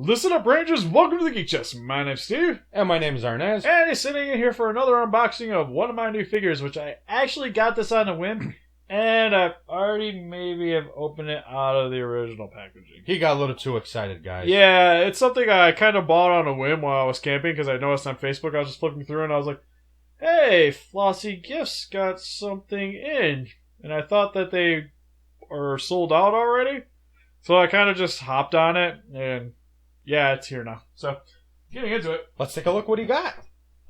Listen up, Rangers. Welcome to the Geek Chest. My name's Steve. And my name is Arnes. And he's sitting in here for another unboxing of one of my new figures, which I actually got this on a whim. And I've already maybe have opened it out of the original packaging. He got a little too excited, guys. Yeah, it's something I kind of bought on a whim while I was camping because I noticed on Facebook. I was just flipping through and I was like, hey, Flossy Gifts got something in. And I thought that they are sold out already. So I kind of just hopped on it and yeah, it's here now. So, getting into it. Let's take a look what he got.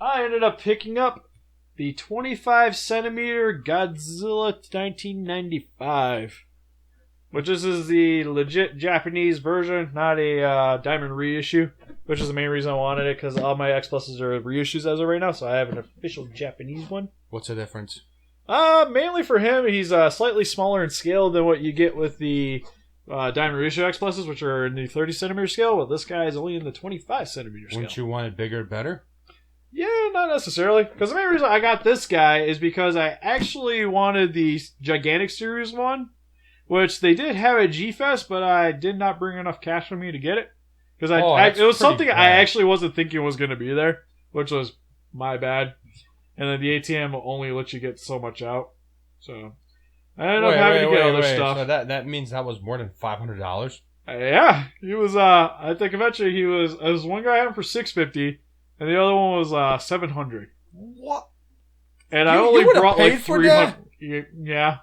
I ended up picking up the 25 centimeter Godzilla 1995. Which is the legit Japanese version, not a diamond reissue. Which is the main reason I wanted it, because all my X Pluses are reissues as of right now, so I have an official Japanese one. What's the difference? Mainly for him, he's slightly smaller in scale than what you get with the Diamond Reissue X Pluses, which are in the 30 centimeter scale. Well, this guy is only in the 25 centimeter scale. Wouldn't you want it bigger, better? Yeah, not necessarily. Because the main reason I got this guy is because I actually wanted the Gigantic Series one, which they did have at G-Fest, but I did not bring enough cash for me to get it. Because it was something bad. I actually wasn't thinking was going to be there, which was my bad. And then the ATM will only let you get so much out. So I ended up having to get other stuff. So that means that was more than $500? Yeah, he was. I think eventually he was. There was one guy having for $650, and the other one was $700. What? And I only brought like $300. Yeah,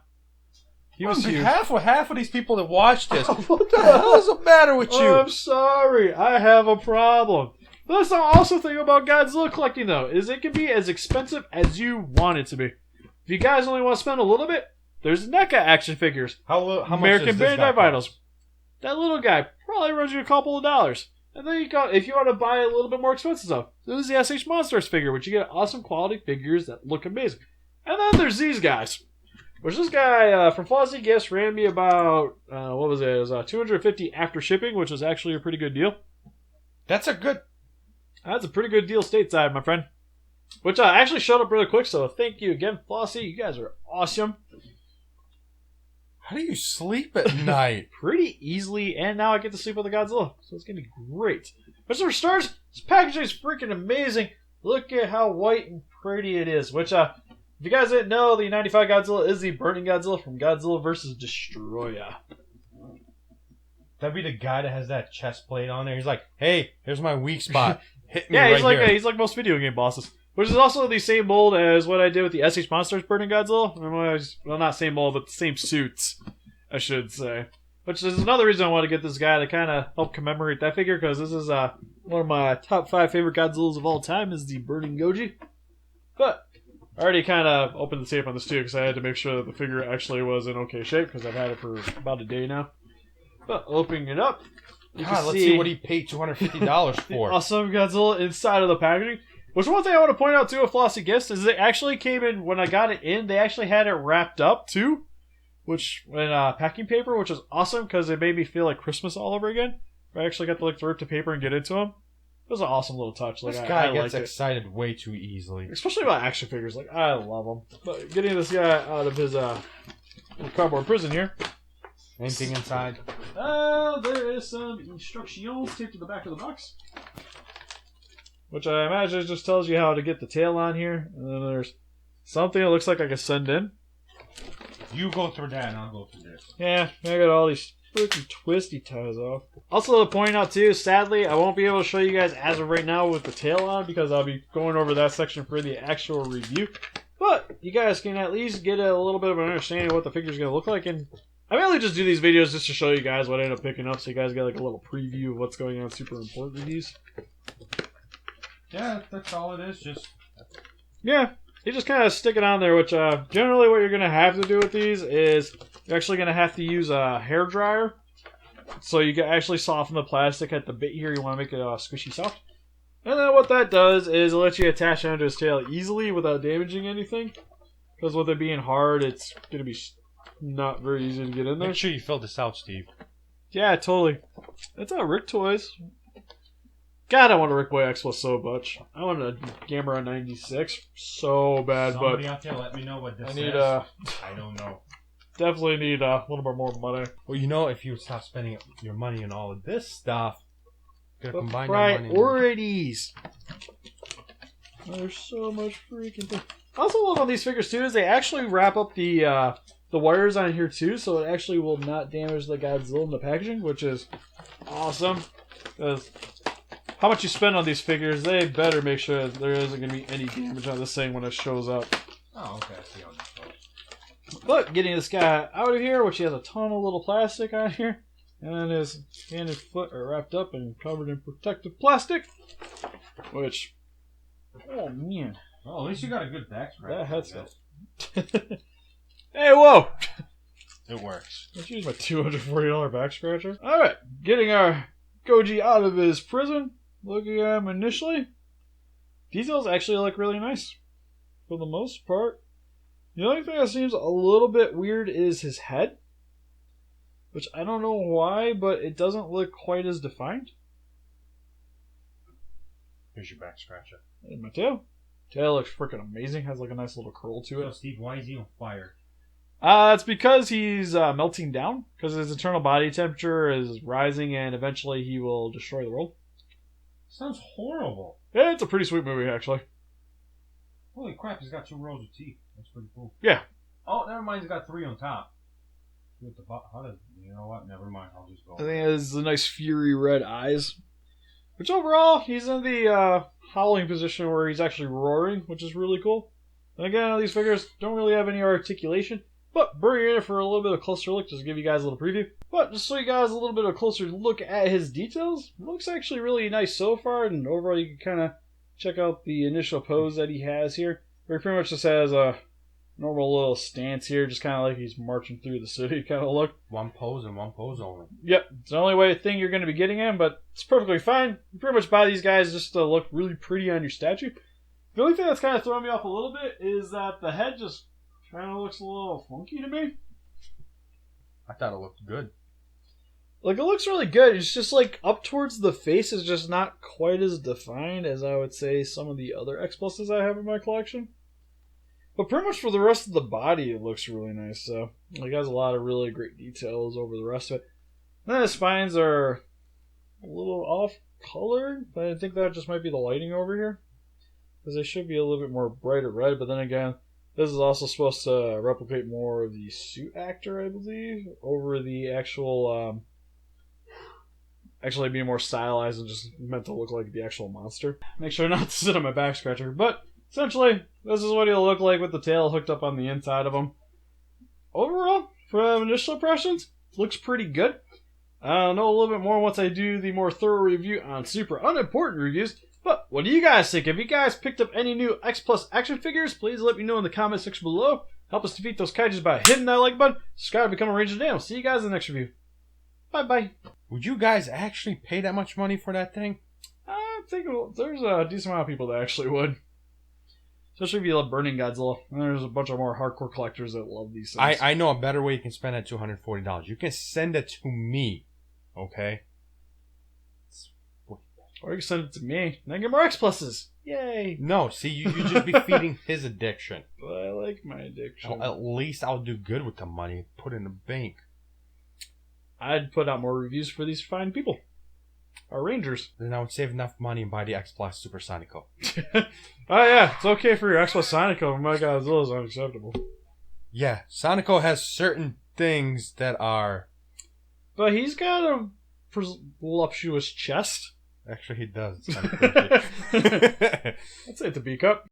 he was huge. Half of these people that watch this. What the hell is the matter with you? I'm sorry, I have a problem. But that's the also thing about Godzilla collecting, though, is it can be as expensive as you want it to be. If you guys only want to spend a little bit, there's NECA action figures. How much American does this guy Bandai Vitals. That little guy probably runs you a couple of dollars. And then if you want to buy a little bit more expensive stuff, there's the SH Monsters figure, which you get awesome quality figures that look amazing. And then there's these guys. Which this guy from Flossy Gifts ran me about, what was it? It was $250 after shipping, which was actually a pretty good deal. That's a pretty good deal stateside, my friend. Which actually showed up really quick, so thank you again, Flossy. You guys are awesome. How do you sleep at night? Pretty easily, and now I get to sleep with a Godzilla, so it's going to be great. But for starters, this packaging is freaking amazing. Look at how white and pretty it is. Which, if you guys didn't know, the 95 Godzilla is the burning Godzilla from Godzilla vs. Destroyah. That'd be the guy that has that chest plate on there. He's like, hey, here's my weak spot. Hit me yeah, right he's like most video game bosses. Which is also the same mold as what I did with the SH Monsters Burning Godzilla. Well, not same mold, but the same suits, I should say. Which is another reason I want to get this guy to kind of help commemorate that figure, because this is one of my top 5 favorite Godzillas of all time, is the Burning Goji. But I already kind of opened the safe on this too, because I had to make sure that the figure actually was in okay shape, because I've had it for about a day now. But opening it up, let's see what he paid $250 for. Awesome Godzilla inside of the packaging. Which one thing I want to point out too with Flossy Gifts is it actually came in, when I got it in, they actually had it wrapped up too. Which, in packing paper, which is awesome because it made me feel like Christmas all over again. I actually got to rip the paper and get into them. It was an awesome little touch. This guy gets excited way too easily. Especially about action figures. Like, I love them. But getting this guy out of his cardboard prison here. Anything inside? There is some instructions taped to the back of the box. Which I imagine just tells you how to get the tail on here. And then there's something that looks like I can send in. You go through that and I'll go through this. Yeah, I got all these freaking twisty ties off. Also to point out too, sadly, I won't be able to show you guys as of right now with the tail on, because I'll be going over that section for the actual review. But you guys can at least get a little bit of an understanding of what the figure's going to look like. And I mainly just do these videos just to show you guys what I end up picking up, so you guys get like a little preview of what's going on. Super important reviews. Yeah, that's all it is. Yeah, you just kind of stick it on there, which generally what you're going to have to do with these is you're actually going to have to use a hair dryer. So you can actually soften the plastic at the bit here. You want to make it squishy soft. And then what that does is it lets you attach it onto his tail easily without damaging anything. Because with it being hard, it's going to be not very easy to get in there. Make sure you fill this out, Steve. Yeah, totally. That's Rick Toys. God, I want a Rick Boy X Plus so much. I want a Gamera 96 so bad, Somebody out there, let me know what this I need I don't know. Definitely need a little bit more money. Well, you know, if you stop spending your money on all of this stuff, Gotta But combine that money. priorities. There's so much freaking thing. I also love on these figures too is they actually wrap up the wires on here too, so it actually will not damage the Godzilla in the packaging, which is awesome. Because how much you spend on these figures, they better make sure there isn't going to be any damage on this thing when it shows up. Oh, okay. I see how this goes. But getting this guy out of here, which he has a ton of little plastic on here, and his hand and foot are wrapped up and covered in protective plastic, which, oh man. Well, at least you got a good back scratch. That headset. Hey, whoa! It works. Let's use my $240 back scratcher. Alright, getting our Goji out of his prison. Looking at him initially. Details actually look really nice. For the most part. The only thing that seems a little bit weird is his head. Which I don't know why, but it doesn't look quite as defined. Here's your back scratcher. And my tail. Tail looks freaking amazing. Has like a nice little curl to So, it. Steve, why is he on fire? It's because he's melting down. Because his internal body temperature is rising and eventually he will destroy the world. Sounds horrible. Yeah, it's a pretty sweet movie, actually. Holy crap, he's got 2 rows of teeth. That's pretty cool. Yeah. Oh, never mind, he's got 3 on top. With the how does, you know what? Never mind, I'll just go. I think he has the nice fury red eyes. Which overall, he's in the howling position where he's actually roaring, which is really cool. And again, these figures don't really have any articulation. But bringing it in for a little bit of a closer look, just to give you guys a little preview. But just so you guys a little bit of a closer look at his details, looks actually really nice so far. And overall, you can kind of check out the initial pose that he has here. Where he pretty much just has a normal little stance here, just kind of like he's marching through the city kind of look. One pose and one pose only. Yep, it's the only thing you're going to be getting him, but it's perfectly fine. You pretty much buy these guys just to look really pretty on your statue. The only thing that's kind of throwing me off a little bit is that the head just kind of looks a little funky to me. I thought it looked good. Like, it looks really good. It's just like up towards the face is just not quite as defined as I would say some of the other X Pluses I have in my collection. But pretty much for the rest of the body, it looks really nice. So, like, it has a lot of really great details over the rest of it. And then the spines are a little off color, but I think that just might be the lighting over here. Because they should be a little bit more brighter red, but then again, this is also supposed to replicate more of the suit actor, I believe, over the actual, actually being more stylized and just meant to look like the actual monster. Make sure not to sit on my back scratcher, but essentially, this is what he'll look like with the tail hooked up on the inside of him. Overall, from initial impressions, looks pretty good. I'll know a little bit more once I do the more thorough review on super unimportant reviews. But what do you guys think? If you guys picked up any new X Plus action figures, please let me know in the comment section below. Help us defeat those kaijus by hitting that like button. Subscribe to become a Ranger today. I'll see you guys in the next review. Bye-bye. Would you guys actually pay that much money for that thing? I think there's a decent amount of people that actually would. Especially if you love Burning Godzilla. And there's a bunch of more hardcore collectors that love these things. I know a better way you can spend that $240. You can send it to me, okay? Or you can send it to me, and I get more X Pluses. Yay! No, see, you just be feeding his addiction. But I like my addiction. At least I'll do good with the money. Put it in the bank. I'd put out more reviews for these fine people. Our Rangers. Then I would save enough money and buy the X Plus Super Sonico. Oh yeah, it's okay for your X Plus Sonico, but my Godzilla is unacceptable. Yeah, Sonico has certain things that are... But he's got a voluptuous chest. Actually, he does. I'd say it's a B cup.